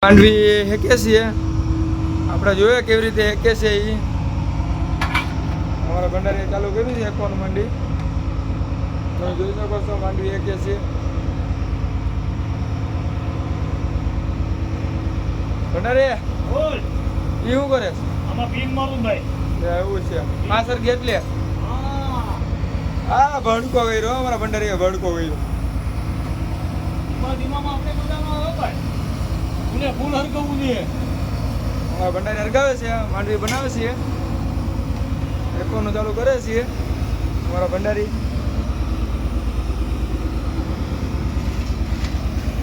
માંડવી હેકે છીએ આપણે જોઈએ કેવી રીતે હેકે છે એ અમારા ભંડારીએ ચાલુ કર્યું છે હેકવાનું માંડી તમે જોઈ શકો છો માંડવી હેકે છે ભંડારી બોલ એ શું કરે આમાં પીન મારું ભાઈ એવું છે પાછળ એટલે હા હા ભડકો કર્યો અમારા ભંડારીએ ભડકો કર્યો ધીમામાં આપણે બધામાં આવે ભાઈ ફૂલે ફૂલ હરકવું જોઈએ અમારા ભંડારી હરગાવે છે માંડવી બનાવે છે હેકવાનું ચાલુ કરે છે અમારા ભંડારી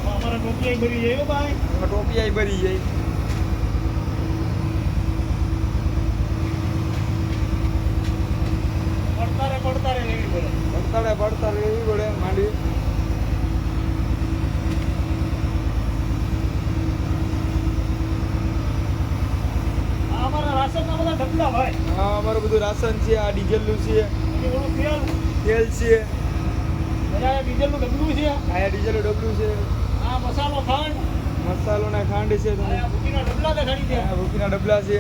અમારા ટોપિયા ભરી જાય ભાઈ એમાં ટોપિયા ભરી જાય પડતારે લેવી પડે પડતા લેવી પડે માંડવી આ અમારા રાશનના બધા ઢગલા ભાઈ હા અમારું બધું રાશન છે આ ડીઝલનું છે પછી ઓલું તેલ તેલ છે બધા ડીઝલનું ઢગલું છે આયા ડીઝલનું ડબલું છે આ મસાલો ખાંડ મસાલો ને ખાંડ છે તમે આ ભૂકીના ઢગલા દેખાડી દે આ ભૂકીના ડબલા છે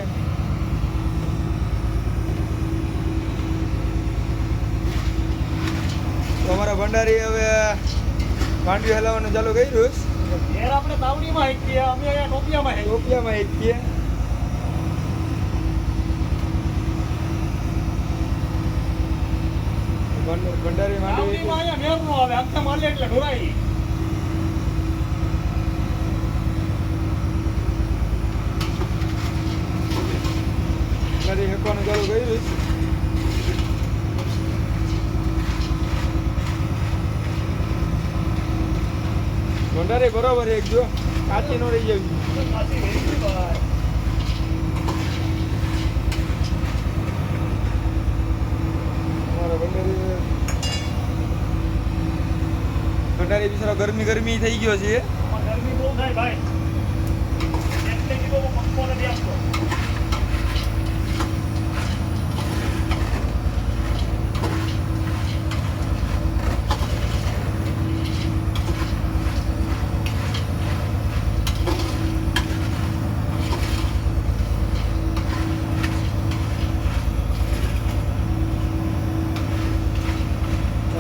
તો અમારા ભંડારી હવે માંડવી હલાવવાનું ચાલુ કર્યું ઘેર આપણે તાવડીમાં હેકીએ અમે અહીંયા ટોપિયામાં હેકીએ ટોપિયામાં હેકીએ ભંડારી માંડવી તાવડીમાં અહીંયા મેર નો આવે આખા માલે એટલે ઢોરાઈ ભંડારી હેકવાનું ચાલુ કર્યું ભંડારી બરોબર હેકજો કાચી નો રહી જાય પાછી વેચી ભાઈ અમારા ભંડારી બિચારો ગરમી થઈ ગયો છે ગરમી બહુ થાય ભાઈ એટલે કીધું પંખો નથી આપતો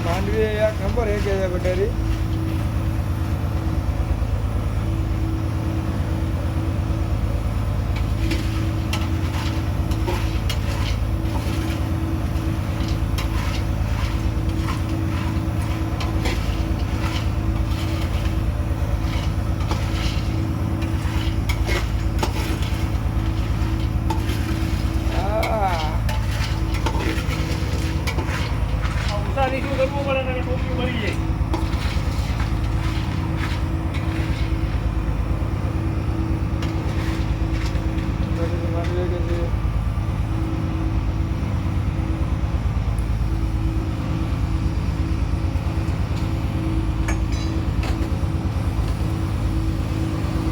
માંડવી એક નંબર હે કે ભંડારી ઉતારી શું કરવું પડે ને ટોપી ભરી જાય માંડવી કે છે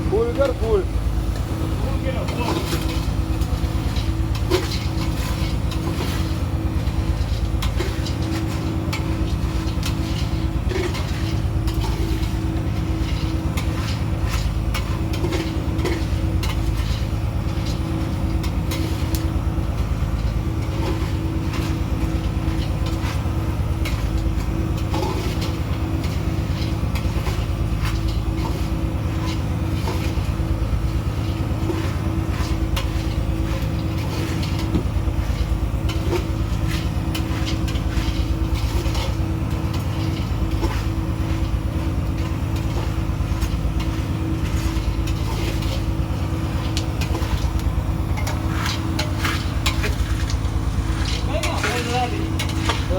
ફૂલ કર ફૂલ શું કેલો બોલ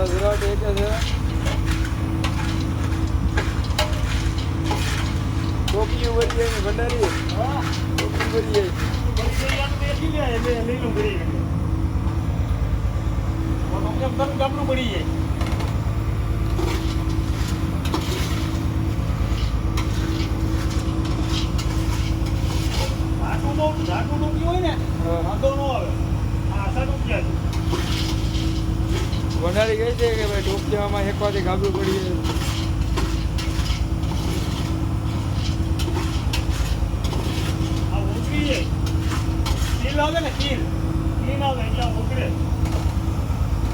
વિરાટ એક છે ટોપી ભરી જાય ભંડારી હા ટોપી ભરી જાય ભરી જાય તો બેસી જાય એટલે લઈ લઉં ભરી જાય તરત ગાબડું પડી જાય ઘાટું ટોપી હોય ને વાંધો ન આવે આ આશા ટોપિયા છે ભંડારી કહે છે કે ભાઈ ટોપિયામાં હેકવાથી ગાબડું પડી જાય આવે ને કીલ આવે એટલે ઉકળે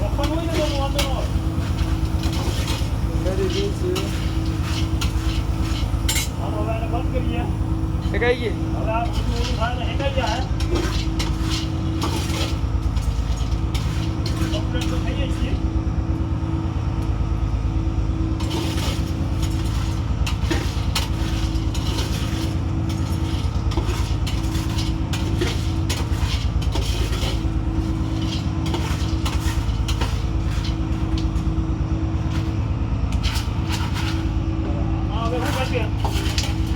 ઓપન હોય ને તો વાંધો ન આવે કરી દઈએ છીએ હાલો હવે એને બંધ કરીએ દેખાઈ ગઈ હવે આ બધું ઓલું થાય ને હેકાઈ જાય કમ્પ્લેટ તો થઈ જાય છે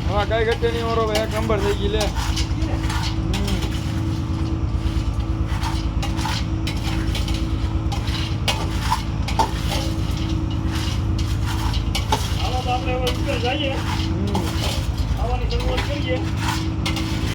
હા કઈ ઘટે નહીં મારો ભાઈ એક નંબર થઈ ગઈ લે હાલો તો આપણે હવે ઉપર જઈએ આવવાની શરૂઆત કરીએ